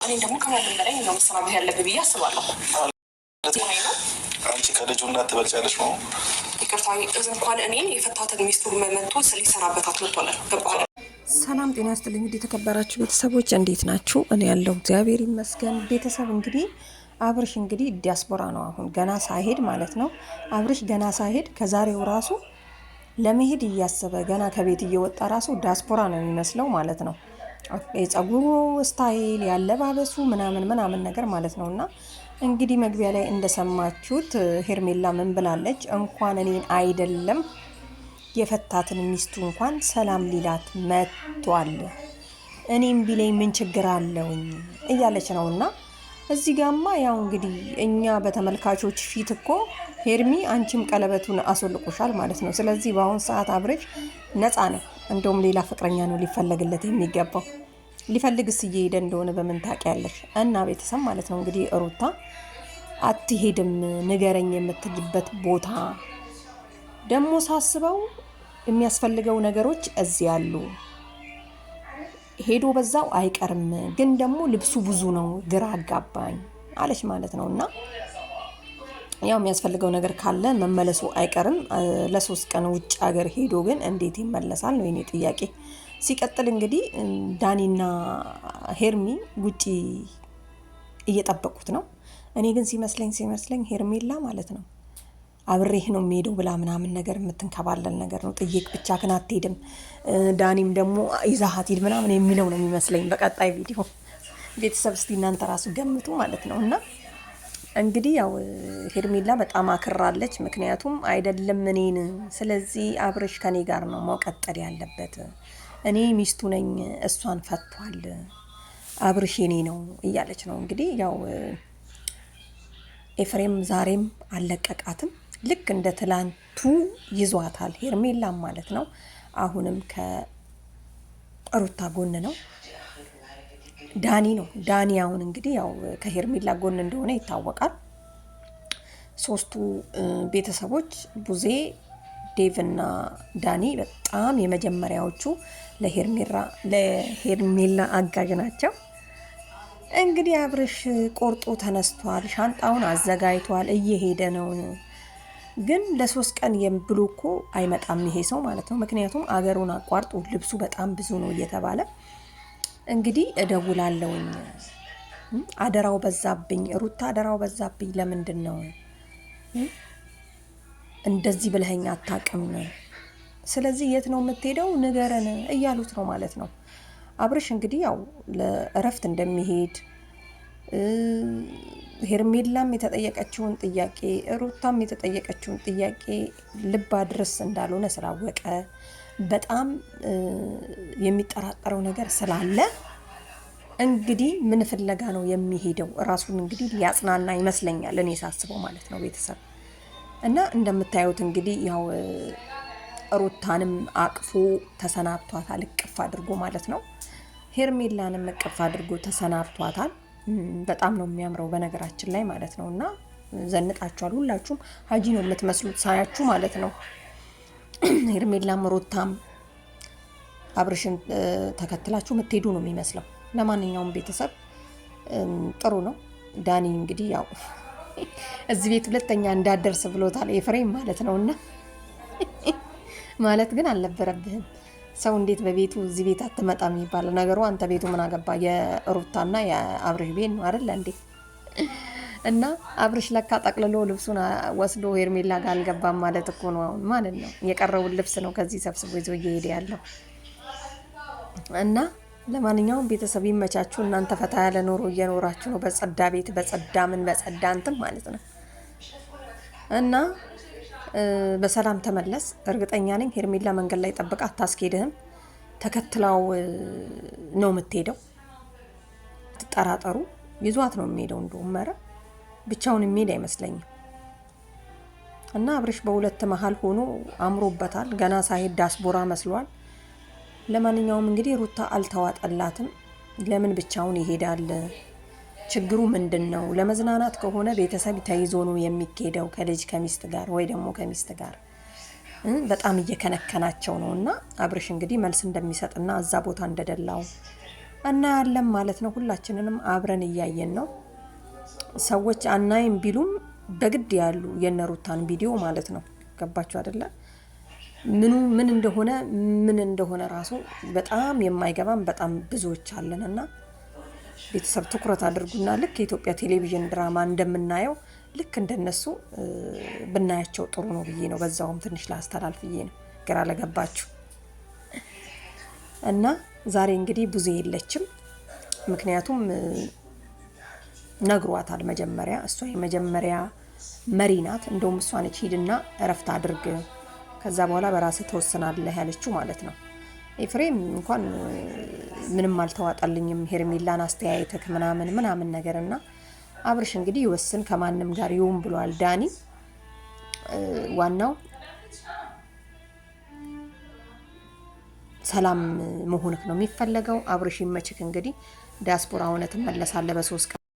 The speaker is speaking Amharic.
እኔ ደግሞ ከማንም በላይ ነው መሰናበት ያለብህ ብዬ አስባለሁ። አንቺ ከልጁ እናት ትበልጫለሽ ነው። ይቅርታ እንኳን እኔን የፈታትን ሚስቱን መመቶ ሊሰናበታት መጥቷል። ገባህ? ሰላም ጤና ይስጥልኝ። የተከበራችሁ ቤተሰቦች እንዴት ናችሁ? እኔ ያለው እግዚአብሔር ይመስገን። ቤተሰብ እንግዲህ አብርሽ እንግዲህ ዲያስፖራ ነው አሁን ገና ሳይሄድ ማለት ነው። አብርሽ ገና ሳይሄድ ከዛሬው ራሱ ለመሄድ እያሰበ ገና ከቤት እየወጣ ራሱ ዲያስፖራ ነው የሚመስለው ማለት ነው። የጸጉሩ ስታይል ያለባበሱ ምናምን ነገር ማለት ነው። እና እንግዲህ መግቢያ ላይ እንደሰማችሁት ሄርሜላ ምን ብላለች? እንኳን እኔን አይደለም የፈታትን ሚስቱ እንኳን ሰላም ሊላት መጥቷል። እኔም ቢለኝ ምን ችግር አለውኝ እያለች ነው። እና እዚህ ጋማ ያው እንግዲህ እኛ በተመልካቾች ፊት እኮ ሄርሚ አንቺም ቀለበቱን አስወልቆሻል ማለት ነው። ስለዚህ በአሁን ሰዓት አብርሽ ነፃ ነው። እንደውም ሌላ ፍቅረኛ ነው ሊፈለግለት የሚገባው። ሊፈልግስ እየሄደ እንደሆነ በምን ታውቂያለሽ? እና ቤተሰብ ማለት ነው እንግዲህ ሩታ አትሄድም ንገረኝ የምትልበት ቦታ ደግሞ ሳስበው የሚያስፈልገው ነገሮች እዚህ አሉ። ሄዶ በዛው አይቀርም፣ ግን ደግሞ ልብሱ ብዙ ነው፣ ግራ አጋባኝ አለች ማለት ነው። እና ያው የሚያስፈልገው ነገር ካለ መመለሱ አይቀርም። ለ3 ቀን ውጭ ሀገር ሄዶ ግን እንዴት ይመለሳል ነው የኔ ጥያቄ። ሲቀጥል እንግዲህ ዳኒና ሄርሚ ውጪ እየጠበቁት ነው። እኔ ግን ሲመስለኝ ሄርሜላ ማለት ነው አብሬህ ነው የሚሄደው ብላ ምናምን ነገር የምትንከባለል ነገር ነው። ጥይቅ ብቻ ግን አትሄድም፣ ዳኒም ደግሞ ይዛሃት ሂድ ምናምን የሚለው ነው የሚመስለኝ በቀጣይ ቪዲዮ። ቤተሰብ እስቲ እናንተ ራሱ ገምቱ ማለት ነው። እና እንግዲህ ያው ሄርሜላ በጣም አክራለች። ምክንያቱም አይደለም እኔን፣ ስለዚህ አብርሽ ከኔ ጋር ነው መቀጠል ያለበት፣ እኔ ሚስቱ ነኝ፣ እሷን ፈቷል፣ አብርሽ የኔ ነው እያለች ነው። እንግዲህ ያው ኤፍሬም ዛሬም አልለቀቃትም። ልክ እንደ ትላንቱ ይዟታል ሄርሜላም ማለት ነው። አሁንም ከሩታ ጎን ነው። ዳኒ አሁን እንግዲህ ያው ከሄርሜላ ጎን እንደሆነ ይታወቃል። 3ቱ ቤተሰቦች ቡዜ፣ ዴቭና ዳኒ በጣም የመጀመሪያዎቹ ለሄርሜላ አጋዥ ናቸው። እንግዲህ አብርሽ ቆርጦ ተነስቷል፣ ሻንጣውን አዘጋጅቷል፣ እየሄደ ነው። ግን ለ3 ቀን ብሎ እኮ አይመጣም ይሄ ሰው ማለት ነው። ምክንያቱም አገሩን አቋርጦ ልብሱ በጣም ብዙ ነው እየተባለ እንግዲህ እደውላለሁኝ፣ አደራው በዛብኝ፣ ሩታ አደራው በዛብኝ፣ ለምንድን ነው እንደዚህ ብለኸኝ አታውቅም፣ ስለዚህ የት ነው የምትሄደው ንገረን እያሉት ነው ማለት ነው። አብርሽ እንግዲህ ያው ለእረፍት እንደሚሄድ ሄርሜላም የተጠየቀችውን ጥያቄ ሩታም የተጠየቀችውን ጥያቄ ልብ አድርስ እንዳልሆነ ስላወቀ በጣም የሚጠራጠረው ነገር ስላለ እንግዲህ ምን ፍለጋ ነው የሚሄደው? ራሱን እንግዲህ ሊያጽናና ይመስለኛል እኔ ሳስበው ማለት ነው ቤተሰብ። እና እንደምታዩት እንግዲህ ያው ሩታንም አቅፎ ተሰናብቷታል፣ እቅፍ አድርጎ ማለት ነው። ሄርሜላንም እቅፍ አድርጎ ተሰናብቷታል። በጣም ነው የሚያምረው በነገራችን ላይ ማለት ነው። እና ዘንጣችኋል ሁላችሁም፣ ሀጂ ነው የምትመስሉት ሳያችሁ ማለት ነው። ሄርሜላም ሩታም አብርሽን ተከትላችሁ የምትሄዱ ነው የሚመስለው። ለማንኛውም ቤተሰብ ጥሩ ነው። ዳኒ እንግዲህ ያው እዚህ ቤት ሁለተኛ እንዳደርስ ብሎታል ኤፍሬም ማለት ነው። እና ማለት ግን አልነበረብህም። ሰው እንዴት በቤቱ እዚህ ቤት አትመጣም የሚባለው ነገሩ። አንተ ቤቱ ምን አገባ? የሩታና የአብርሽ ቤት ነው አይደል እንዴ? እና አብርሽ ለካ ጠቅልሎ ልብሱን ወስዶ ሄርሜላ ጋር አልገባም ማለት እኮ ነው አሁን ማለት ነው። የቀረውን ልብስ ነው ከዚህ ሰብስቦ ይዞ እየሄደ ያለው። እና ለማንኛውም ቤተሰብ ይመቻችሁ። እናንተ ፈታ ያለ ኑሮ እየኖራችሁ ነው፣ በጸዳ ቤት በጸዳ እንትን ማለት ነው። እና በሰላም ተመለስ። እርግጠኛ ነኝ ሄርሜላ መንገድ ላይ ጠብቃ አታስኬድህም። ተከትላው ነው የምትሄደው። ትጠራጠሩ ይዟት ነው የሚሄደው። እንደውም ኧረ ብቻውን የሚሄድ አይመስለኝም። እና አብርሽ በሁለት መሀል ሆኖ አምሮበታል። ገና ሳይሄድ ዳስቦራ መስሏል። ለማንኛውም እንግዲህ ሩታ አልተዋጠላትም። ለምን ብቻውን ይሄዳል? ችግሩ ምንድን ነው? ለመዝናናት ከሆነ ቤተሰብ ተይዞ ነው የሚሄደው ከልጅ ከሚስት ጋር ወይ ደግሞ ከሚስት ጋር በጣም እየከነከናቸው ነው። እና አብርሽ እንግዲህ መልስ እንደሚሰጥና እዛ ቦታ እንደደላው እና ያለም ማለት ነው። ሁላችንንም አብረን እያየን ነው። ሰዎች አናይም ቢሉም በግድ ያሉ የነሩታን ቪዲዮ ማለት ነው። ገባችሁ አይደለ? ምን እንደሆነ ራሱ በጣም የማይገባም በጣም ብዙዎች አለንና ቤተሰብ ትኩረት አድርጉና ልክ የኢትዮጵያ ቴሌቪዥን ድራማ እንደምናየው ልክ እንደነሱ ብናያቸው ጥሩ ነው ብዬ ነው። በዛውም ትንሽ ላስተላልፍ ብዬ ነው፣ ግራ ለገባችሁ እና ዛሬ እንግዲህ ብዙ የለችም። ምክንያቱም ነግሯታል መጀመሪያ፣ እሷ የመጀመሪያ መሪ ናት። እንደውም እሷ ነች ሂድና እረፍት አድርግ፣ ከዛ በኋላ በራስህ ተወስናለህ ያለችው ማለት ነው። ኤፍሬም እንኳን ምንም አልተዋጣልኝም ሄርሜላን አስተያየትክ ምናምን ነገርና አብርሽ እንግዲህ ይወስን ከማንም ጋር ይሁን ብሏል ዳኒ። ዋናው ሰላም መሆንክ ነው የሚፈለገው። አብርሽ ይመችክ። እንግዲህ ዲያስፖራ ሆነ ትመለሳለህ በ3